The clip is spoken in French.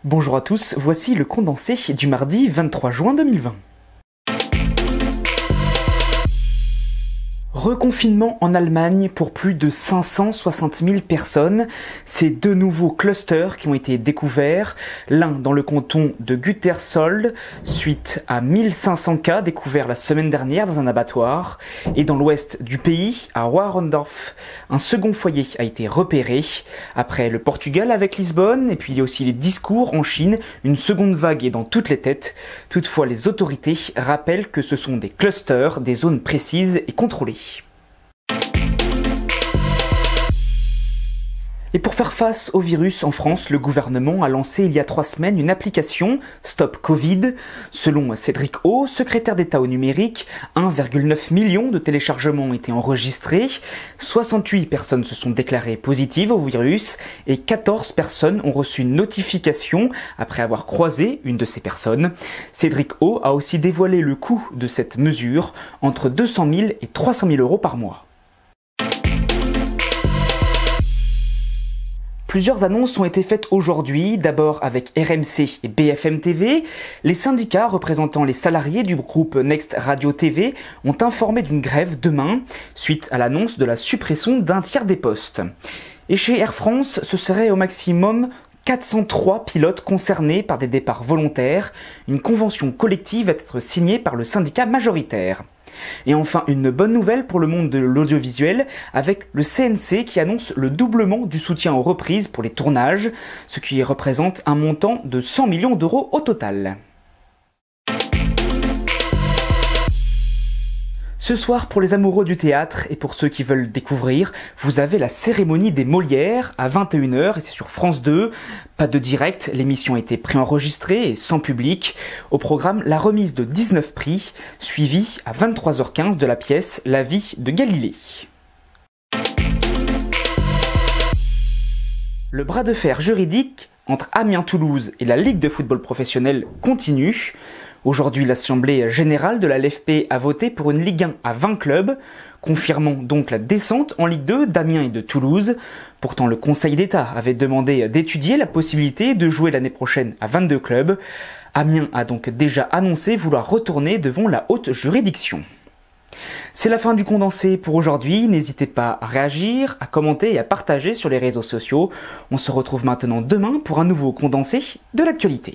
Bonjour à tous, voici le condensé du mardi 23 juin 2020. Reconfinement en Allemagne pour plus de 560 000 personnes. C'est deux nouveaux clusters qui ont été découverts. L'un dans le canton de Gütersloh, suite à 1500 cas découverts la semaine dernière dans un abattoir. Et dans l'ouest du pays, à Warendorf, un second foyer a été repéré. Après le Portugal avec Lisbonne, et puis il y a aussi les discours en Chine, une seconde vague est dans toutes les têtes. Toutefois, les autorités rappellent que ce sont des clusters, des zones précises et contrôlées. Et pour faire face au virus en France, le gouvernement a lancé il y a 3 semaines une application Stop Covid. Selon Cédric O, secrétaire d'État au numérique, 1,9 million de téléchargements ont été enregistrés, 68 personnes se sont déclarées positives au virus et 14 personnes ont reçu une notification après avoir croisé une de ces personnes. Cédric O a aussi dévoilé le coût de cette mesure, entre 200 000 et 300 000 euros par mois. Plusieurs annonces ont été faites aujourd'hui, d'abord avec RMC et BFM TV. Les syndicats représentant les salariés du groupe Next Radio TV ont informé d'une grève demain, suite à l'annonce de la suppression d'un tiers des postes. Et chez Air France, ce serait au maximum 403 pilotes concernés par des départs volontaires. Une convention collective va être signée par le syndicat majoritaire. Et enfin, une bonne nouvelle pour le monde de l'audiovisuel avec le CNC qui annonce le doublement du soutien aux reprises pour les tournages, ce qui représente un montant de 100 millions d'euros au total. Ce soir, pour les amoureux du théâtre et pour ceux qui veulent découvrir, vous avez la cérémonie des Molières à 21 h et c'est sur France 2. Pas de direct, l'émission a été préenregistrée et sans public. Au programme, la remise de 19 prix, suivie à 23 h 15 de la pièce La vie de Galilée. Le bras de fer juridique entre Amiens-Toulouse et la Ligue de football professionnel continue. Aujourd'hui, l'Assemblée générale de la LFP a voté pour une Ligue 1 à 20 clubs, confirmant donc la descente en Ligue 2 d'Amiens et de Toulouse. Pourtant, le Conseil d'État avait demandé d'étudier la possibilité de jouer l'année prochaine à 22 clubs. Amiens a donc déjà annoncé vouloir retourner devant la haute juridiction. C'est la fin du condensé pour aujourd'hui. N'hésitez pas à réagir, à commenter et à partager sur les réseaux sociaux. On se retrouve maintenant demain pour un nouveau condensé de l'actualité.